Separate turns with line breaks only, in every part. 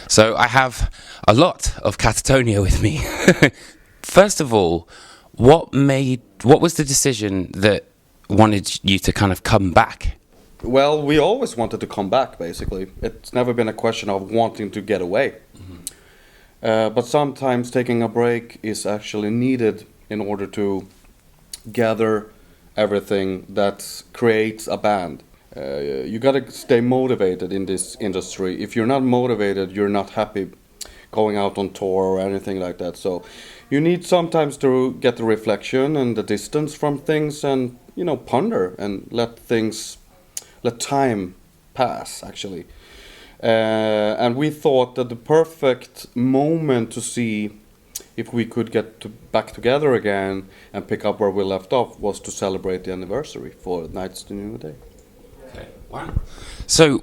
So I have a lot of Katatonia with me. First of all, what was the decision that wanted you to kind of come back?
Well, we always wanted to come back, basically. It's never been a question of wanting to get away. But sometimes taking a break is actually needed in order to gather everything that creates a band. You gotta stay motivated in this industry. If you're not motivated, you're not happy going out on tour or anything like that. So you need sometimes to get the reflection and the distance from things and, ponder and let time pass, actually. And we thought that the perfect moment to see if we could back together again and pick up where we left off was to celebrate the anniversary for Night's the New Day.
Okay. Wow. So,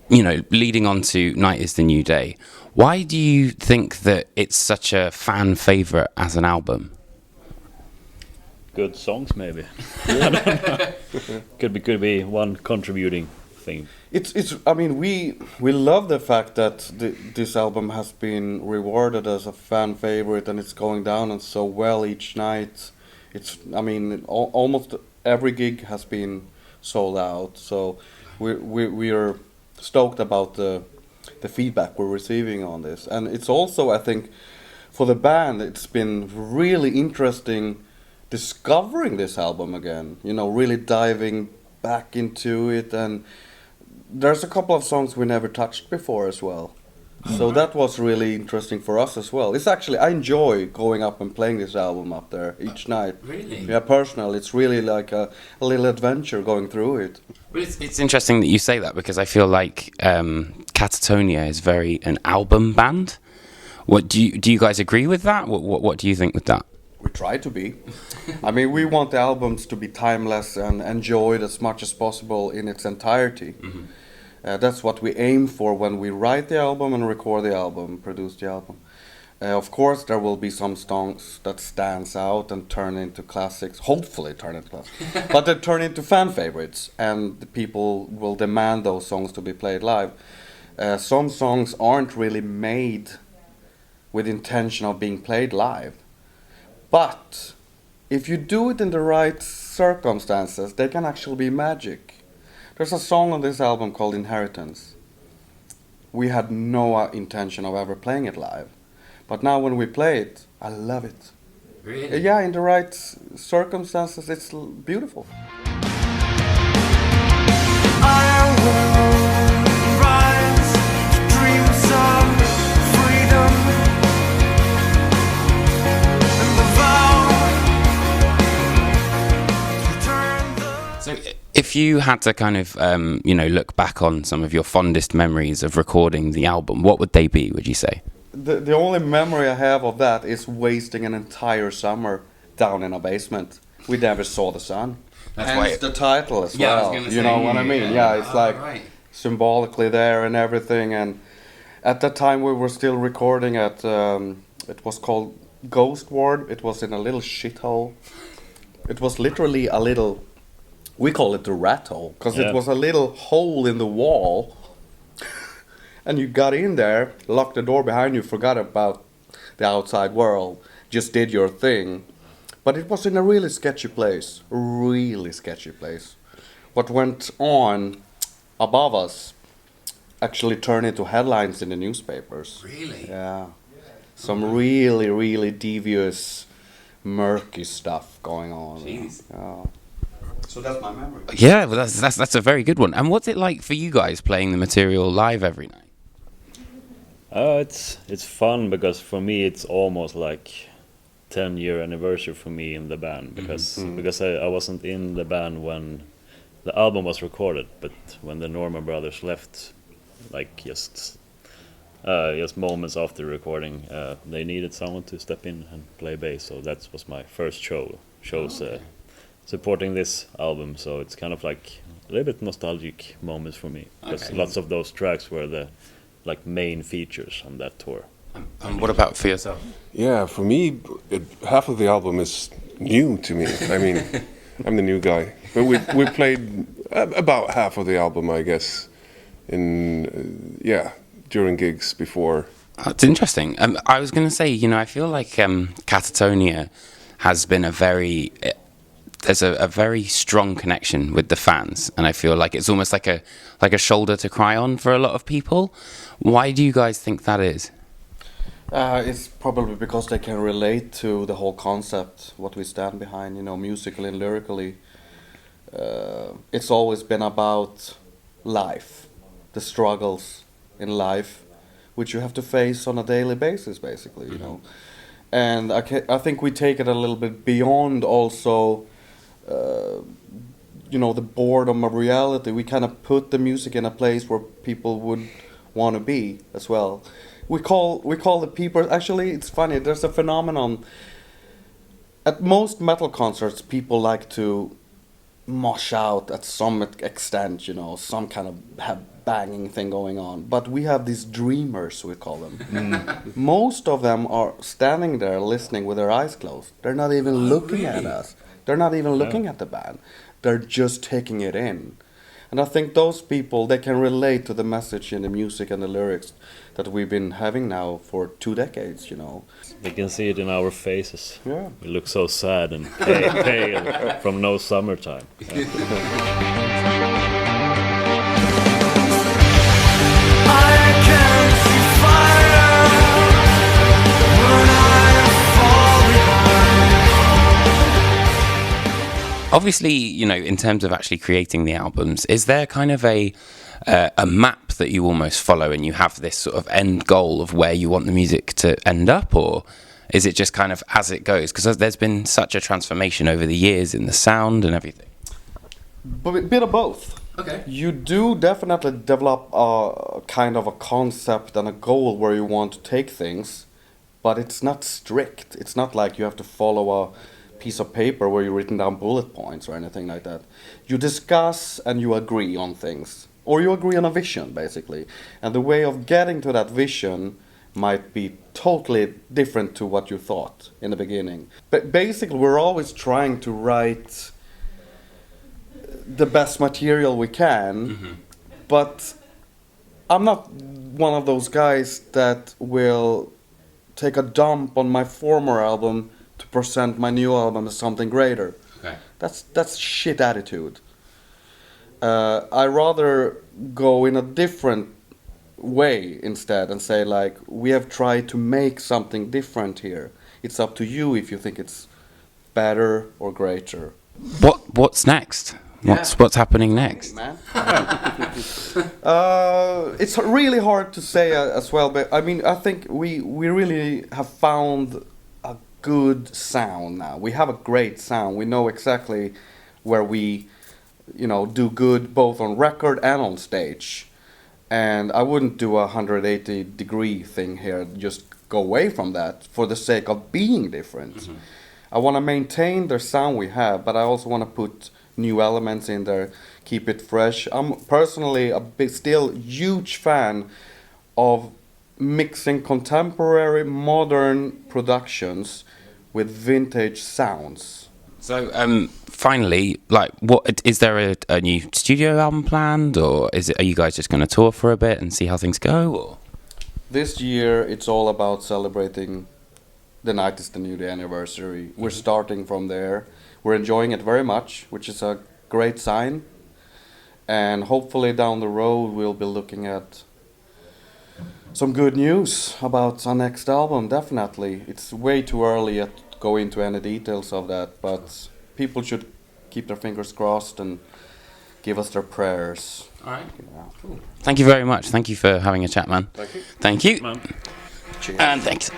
leading on to Night is the New Day, why do you think that it's such a fan favorite as an album?
Good songs, maybe. I don't know. Could be one contributing thing.
We love the fact that this album has been rewarded as a fan favorite and it's going down and so well each night. Almost every gig has been sold out. So we are stoked about the feedback we're receiving on this. And it's also, I think, for the band, it's been really interesting discovering this album again. Really diving back into it, and there's a couple of songs we never touched before as well. So that was really interesting for us as well. It's actually, I enjoy going up and playing this album up there each night.
Really?
Yeah, personally, it's really like a little adventure going through it.
But it's interesting that you say that, because I feel like Katatonia is very an album band. What do you guys agree with that? What do you think with that?
We try to be. We want the albums to be timeless and enjoyed as much as possible in its entirety. Mm-hmm. That's what we aim for when we write the album and record the album, produce the album. Of course, there will be some songs that stands out and turn into classics. Hopefully turn into classics. But they turn into fan favorites, and the people will demand those songs to be played live. Some songs aren't really made with intention of being played live. But if you do it in the right circumstances, they can actually be magic. There's a song on this album called Inheritance. We had no intention of ever playing it live. But now when we play it, I love it.
Really?
Yeah, in the right circumstances, it's beautiful.
So if you had to kind of, look back on some of your fondest memories of recording the album, what would they be, would you say?
The only memory I have of that is wasting an entire summer down in a basement. We never saw the sun.
That's
and
why
it's the title as
Yeah, I was
well.
gonna
You know
say,
what I mean? Yeah, it's like
right.
symbolically there and everything. And at that time we were still recording at, it was called Ghost Ward. It was in a little shithole. It was literally a little, we call it the rat hole, because it was a little hole in the wall. And you got in there, locked the door behind you, forgot about the outside world, just did your thing. But it was in a really sketchy place. What went on above us actually turned into headlines in the newspapers.
Really?
Yeah. Some really, really devious, murky stuff going on.
Jeez.
Yeah. So that's my memory.
Yeah, well, that's a very good one. And what's it like for you guys playing the material live every night?
It's fun, because for me it's almost like 10-year anniversary for me in the band, because I wasn't in the band when the album was recorded, but when the Norman Brothers left, like just moments after recording, they needed someone to step in and play bass, so that was my first shows supporting this album. So it's kind of like a little bit nostalgic moments for me, because lots of those tracks were the main features on that tour.
And what about for yourself?
Yeah, for me, half of the album is new to me. I'm the new guy. But we played about half of the album, I guess, in during gigs before.
It's interesting. I was going to say, I feel like Katatonia has been there's a very strong connection with the fans, and I feel like it's almost like a shoulder to cry on for a lot of people. Why do you guys think that is?
It's probably because they can relate to the whole concept, what we stand behind, musically and lyrically. It's always been about life, the struggles in life, which you have to face on a daily basis, basically, And I think we take it a little bit beyond also, the boredom of reality. We kind of put the music in a place where people would want to be as well. We call the people. Actually, it's funny. There's a phenomenon. At most metal concerts, people like to mosh out at some extent. Some kind of banging thing going on. But we have these dreamers, we call them. Most of them are standing there listening with their eyes closed. They're not even looking at us. They're not even looking at the band. They're just taking it in. And I think those people, they can relate to the message in the music and the lyrics that we've been having now for 2 decades,
They can see it in our faces.
Yeah.
We look so sad and pale from no summertime.
Obviously, in terms of actually creating the albums, is there kind of a map that you almost follow, and you have this sort of end goal of where you want the music to end up, or is it just kind of as it goes? Because there's been such a transformation over the years in the sound and everything.
But a bit of both.
Okay.
You do definitely develop a kind of a concept and a goal where you want to take things, but it's not strict. It's not like you have to follow a piece of paper where you've written down bullet points or anything like that. You discuss and you agree on things. Or you agree on a vision, basically. And the way of getting to that vision might be totally different to what you thought in the beginning. But basically, we're always trying to write the best material we can, but I'm not one of those guys that will take a dump on my former album to present my new album as something greater.
Okay.
That's shit attitude. I rather go in a different way instead and say, like, we have tried to make something different here. It's up to you if you think it's better or greater.
What's next? What's happening next?
Man. It's really hard to say as well, but I mean, I think we really have found a good sound now. We have a great sound. We know exactly where we, do good both on record and on stage. And I wouldn't do a 180-degree thing here, just go away from that for the sake of being different. Mm-hmm. I want to maintain the sound we have, but I also want to put new elements in there, keep it fresh. I'm personally still huge fan of mixing contemporary modern productions with vintage sounds.
So finally, what is there a new studio album planned, or are you guys just going to tour for a bit and see how things go? Or?
This year it's all about celebrating the 90th the new day anniversary. We're starting from there. We're enjoying it very much, which is a great sign. And hopefully down the road we'll be looking at some good news about our next album, definitely. It's way too early to go into any details of that, but people should keep their fingers crossed and give us their prayers.
All right. Yeah. Cool. Thank you very much. Thank you for having a chat, man.
Thank you.
Thank you.
Man.
Cheers.
And thanks.